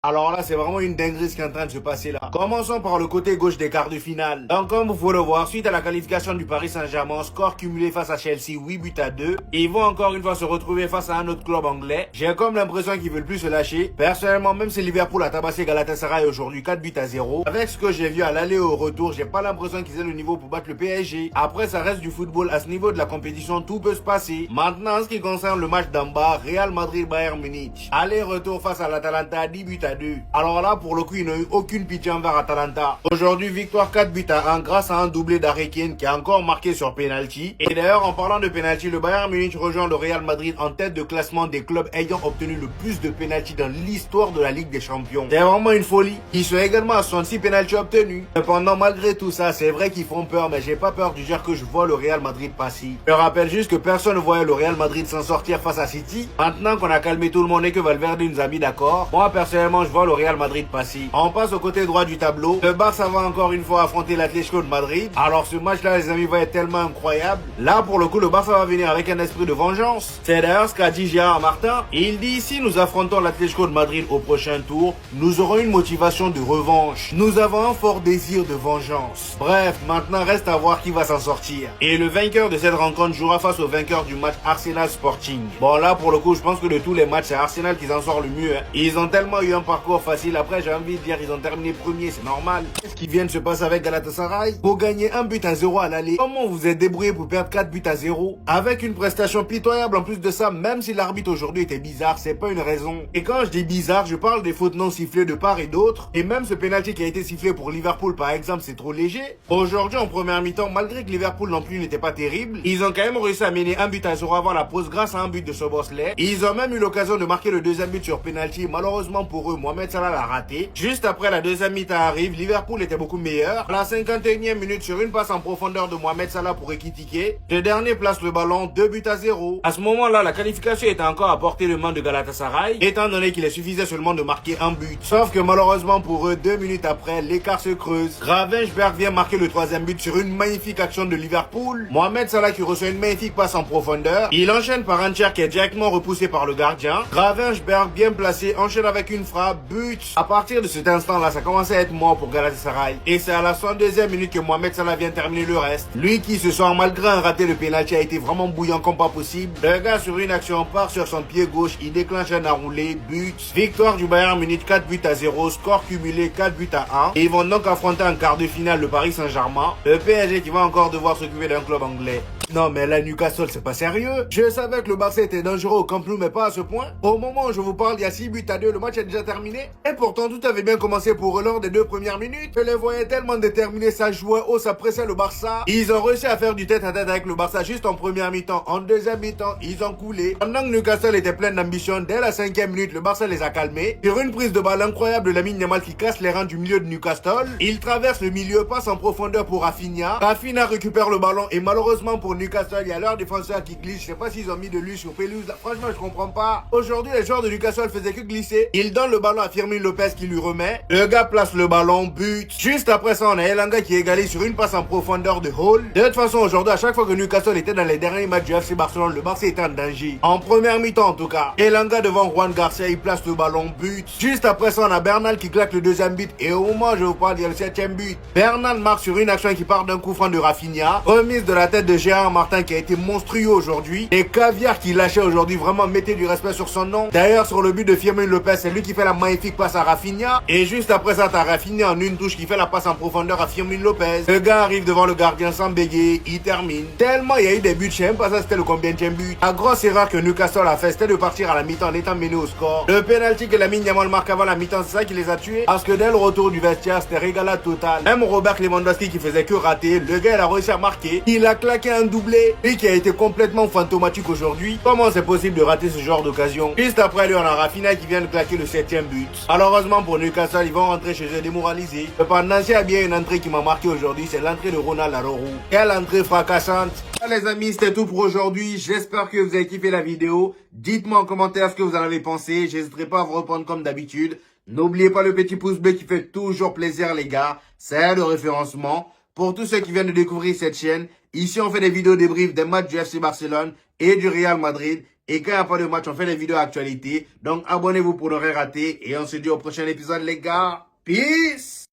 Alors là, c'est vraiment une dinguerie ce qui est en train de se passer là. Commençons par le côté gauche des quarts de finale. Donc comme vous pouvez le voir, suite à la qualification du Paris Saint-Germain, score cumulé face à Chelsea, 8 buts à 2, ils vont encore une fois se retrouver face à un autre club anglais. J'ai comme l'impression qu'ils veulent plus se lâcher. Personnellement, même si Liverpool a tabassé Galatasaray aujourd'hui 4 buts à 0, avec ce que j'ai vu à l'aller et au retour, j'ai pas l'impression qu'ils aient le niveau pour battre le PSG. Après, ça reste du football. À ce niveau de la compétition, tout peut se passer. Maintenant, en ce qui concerne le match d'en bas, Real Madrid-Bayern Munich. Aller-retour face à l'Atalanta, 10 buts à 2. Alors là, pour le coup, il n'a eu aucune pitié envers Atalanta. Aujourd'hui, victoire 4 buts à 1 grâce à un doublé d'Harry Kane qui a encore marqué sur penalty. Et d'ailleurs, en parlant de penalty, le Bayern Munich rejoint le Real Madrid en tête de classement des clubs ayant obtenu le plus de penalty dans l'histoire de la Ligue des Champions. C'est vraiment une folie. Ils sont également à 66 penalty obtenus. Cependant, malgré tout ça, c'est vrai qu'ils font peur, mais j'ai pas peur du genre que je vois le Real Madrid passer. Je rappelle juste que personne ne voyait le Real Madrid s'en sortir face à City. Maintenant qu'on a calmé tout le monde et que Valverde nous a mis d'accord, moi personnellement, je vois le Real Madrid passer. On passe au côté droit du tableau. Le Barça va encore une fois affronter l'Atlético de Madrid. Alors ce match-là, les amis, va être tellement incroyable. Là, pour le coup, le Barça va venir avec un esprit de vengeance. C'est d'ailleurs ce qu'a dit Gérard Martin. Il dit, si nous affrontons l'Atlético de Madrid au prochain tour, nous aurons une motivation de revanche. Nous avons un fort désir de vengeance. Bref, maintenant reste à voir qui va s'en sortir. Et le vainqueur de cette rencontre jouera face au vainqueur du match Arsenal Sporting. Bon là, pour le coup, je pense que de tous les matchs, c'est Arsenal qui s'en sort le mieux. Ils ont tellement eu un parcours facile. Après, j'ai envie de dire, ils ont terminé premier, c'est normal. Qu'est-ce qui vient de se passer avec Galatasaray? Pour gagner 1 but à 0 à l'aller, comment vous êtes débrouillé pour perdre 4 buts à 0? Avec une prestation pitoyable en plus de ça, même si l'arbitre aujourd'hui était bizarre, c'est pas une raison. Et quand je dis bizarre, je parle des fautes non sifflées de part et d'autre. Et même ce penalty qui a été sifflé pour Liverpool par exemple, c'est trop léger. Aujourd'hui, en première mi-temps, malgré que Liverpool non plus n'était pas terrible, ils ont quand même réussi à mener 1 but à 0 avant la pause grâce à un but de Szoboszlai. Ils ont même eu l'occasion de marquer le deuxième but sur penalty. Malheureusement pour eux, Mohamed Salah l'a raté. Juste après la deuxième mi-temps arrive, Liverpool était beaucoup meilleur. À la 51e minute, sur une passe en profondeur de Mohamed Salah pour Ekitike, le dernier place le ballon, 2 buts à 0. À ce moment-là, la qualification était encore à portée de main de Galatasaray, étant donné qu'il suffisait seulement de marquer un but. Sauf que malheureusement pour eux, 2 minutes après, l'écart se creuse. Gravenberch vient marquer le troisième but sur une magnifique action de Liverpool. Mohamed Salah qui reçoit une magnifique passe en profondeur. Il enchaîne par un tir qui est directement repoussé par le gardien. Gravenberch bien placé, enchaîne avec une frappe, but. À partir de cet instant-là, ça commençait à être mort pour Galatasaray. Et c'est à la 62e minute que Mohamed Salah vient terminer le reste. Lui qui ce soir, malgré un raté de pénalty, a été vraiment bouillant comme pas possible. Le gars sur une action part sur son pied gauche, il déclenche un enroulé, but. Victoire du Bayern Munich 4 buts à 0, score cumulé 4 buts à 1. Et ils vont donc affronter en quart de finale le Paris Saint-Germain. Le PSG qui va encore devoir s'occuper d'un club anglais. Non mais là Newcastle c'est pas sérieux. Je savais que le Barça était dangereux au Camp Nou mais pas à ce point. Au moment où je vous parle il y a 6 buts à 2, le match est déjà terminé. Et pourtant tout avait bien commencé pour eux lors des 2 premières minutes. Je les voyais tellement déterminés, ça jouait haut, ça pressait le Barça. Ils ont réussi à faire du tête à tête avec le Barça juste en première mi-temps. En deuxième mi-temps ils ont coulé. Pendant que Newcastle était plein d'ambition, dès la 5e minute le Barça les a calmés. Sur une prise de balle incroyable de Lamine Yamal qui casse les rangs du milieu de Newcastle. Il traverse le milieu, passe en profondeur pour Rafinha. Rafinha récupère le ballon et malheureusement pour Newcastle, il y a leur défenseur qui glisse. Je sais pas s'ils ont mis de lui sur pelouse. Franchement, je comprends pas. Aujourd'hui, les joueurs de Newcastle faisaient que glisser. Il donne le ballon à Firmino Lopez qui lui remet. Le gars place le ballon, but. Juste après ça, on a Elanga qui égalise sur une passe en profondeur de Hall. De toute façon, aujourd'hui, à chaque fois que Newcastle était dans les derniers matchs du FC Barcelone, le Barça était en danger. En première mi-temps, en tout cas. Elanga devant Juan Garcia, il place le ballon, but. Juste après ça, on a Bernal qui claque le deuxième but. Et au moment où je vous parle, il y a le 7e but. Bernal marque sur une action qui part d'un coup franc de Rafinha. Remise de la tête de Gérard Martin qui a été monstrueux aujourd'hui. Et Caviar qui lâchait aujourd'hui, vraiment mettez du respect sur son nom. D'ailleurs sur le but de Firmino Lopez, c'est lui qui fait la magnifique passe à Rafinha. Et juste après ça, t'as Rafinha en une touche qui fait la passe en profondeur à Firmino Lopez. Le gars arrive devant le gardien sans bégayer, il termine. Tellement il y a eu des buts, je sais même pas ça c'était le combienième but. La grosse erreur que Newcastle a fait, c'était de partir à la mi-temps en étant mené au score. Le penalty que Lamine Yamal marque avant la mi-temps, c'est ça qui les a tués. Parce que dès le retour du vestiaire, c'était régalade totale. Même Robert Lewandowski qui faisait que rater, le gars il a réussi à marquer. Il a claqué un doublé. Lui qui a été complètement fantomatique aujourd'hui. Comment c'est possible de rater ce genre d'occasion? Juste après lui, on a Rafinha qui vient de claquer le 7e but. Malheureusement pour Newcastle, ils vont rentrer chez eux démoralisés. Cependant, s'il y a bien une entrée qui m'a marqué aujourd'hui, c'est l'entrée de Ronald Araujo. Quelle entrée fracassante! Les amis, c'était tout pour aujourd'hui. J'espère que vous avez kiffé la vidéo. Dites-moi en commentaire ce que vous en avez pensé. J'hésiterai pas à vous répondre comme d'habitude. N'oubliez pas le petit pouce bleu qui fait toujours plaisir les gars. C'est le référencement. Pour tous ceux qui viennent de découvrir cette chaîne, ici on fait des vidéos débriefs des matchs du FC Barcelone et du Real Madrid. Et quand il n'y a pas de match, on fait les vidéos actualité. Donc abonnez-vous pour ne rien rater. Et on se dit au prochain épisode, les gars. Peace!